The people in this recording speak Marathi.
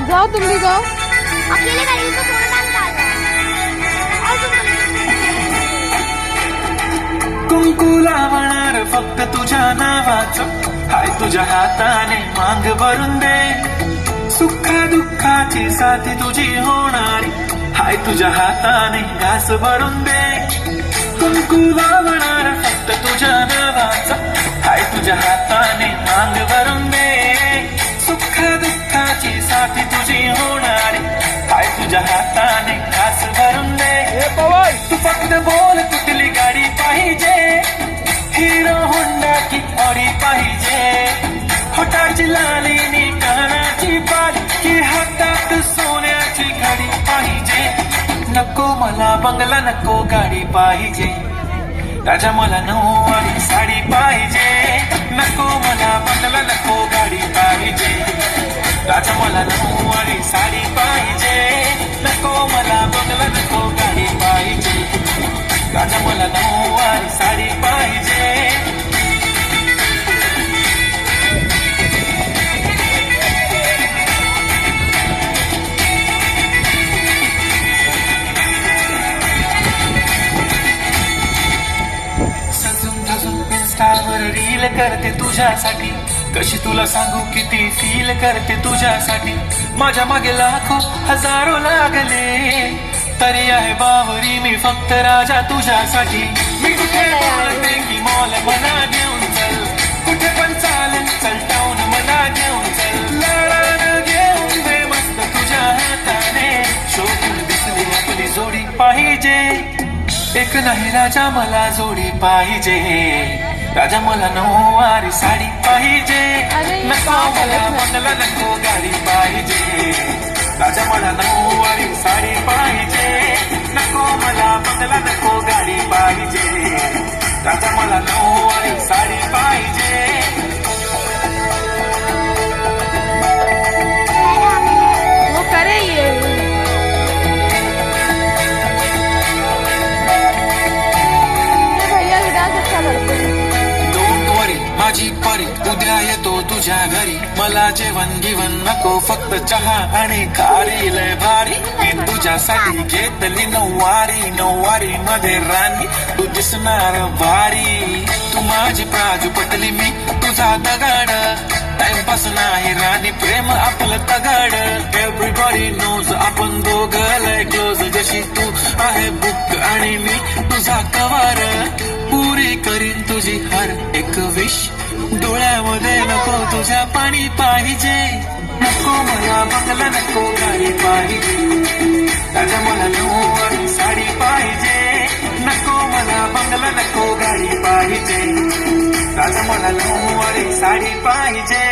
जाओ तुम भी जाओ. अकेले गाड़ी को थोड़ा टाइम डालना. कुंकू लावणार फक्त तुझ्या नावाचं, हाय तुझ्या हाताने मांग भरून दे. सुख दुःखाची साथी तुझी होणारी, हाय तुझ्या हाताने घास भरून दे. कुंकू लावणार फक्त तुझ्या नावाचं, हाय तुझ्या हाताने मांग भरून दे. सुख दुःखाची साथी तुझी होणारी, हाय तुझ्या हाताने घास भरून दे. तू फक्त बोल कुठली गाडी पाहिजे, हिरो होंडा की ऑडी पाहिजे. होटाची लालीनी कानाची बाली, की हातात सोन्याची घडी पाहिजे. नको मला बंगला, नको गाडी पाहिजे. राजा मला नऊवारी साडी पाहिजे. नको मला बंगला, नको गाडी पाहिजे. राजा मला नऊवारी साडी पाहिजे. नको मला बंगला, नको गाडी पाहिजे. राजा मला नऊवारी साडी पाहिजे. इंस्टावर रील करते तुझ्यासाठी, कशी तुला सांगू किती फील करते तुझ्यासाठी. माझ्या मागे लाखो हजारो लागले, तरी आहे बावरी मी फक्त राजा तुझ्यासाठी. मी कुठे बोलते की मॉल मला घेऊन चल, कुठे पण चालेल चल टाऊन मला घेऊन चल. लढान घेऊन दे मस्त तुझ्या हाताने, शोधून दिसली आपली जोडी पाहिजे. एक नाही राजा मला जोडी पाहिजे. राजा मला नऊवारी साडी पाहिजे. नको मला बंगला, नको गाडी पाहिजे. राजा मला नऊवारी साडी पाहिजे. नको मला बंगला, नको गाडी पाहिजे. राजा मला नऊवारी साडी पाहिजे. वो करे ये. भैया डांस अच्छा करते हैं. माझी परी उद्या येतो तुझ्या घरी. मला जेवण गिवण नको, फक्त चहा आणि खारी. लय भारी मी तुझ्यासाठी घेतली नऊवारी. नऊवारी मध्ये राणी तू दिसणार भारी. तू माझी प्राजू पटली, मी तुझा दगड. टाइमपास नाही राणी, प्रेम आपलं तगड. एव्हरीबॉडी नोज आपण दोघं लय क्लोज. जशी तू आहे बुक आणि मी तुझा कवर. पुरी करीन तुझी हर एक विश. डोळ्यामध्ये नको तुझ्या पाणी पाहिजे. नको मला बंगला, नको गाडी पाहिजे. राजा मला नऊवारी साडी पाहिजे. नको मला बंगला, नको गाडी पाहिजे. राजा मला नऊवारी साडी पाहिजे.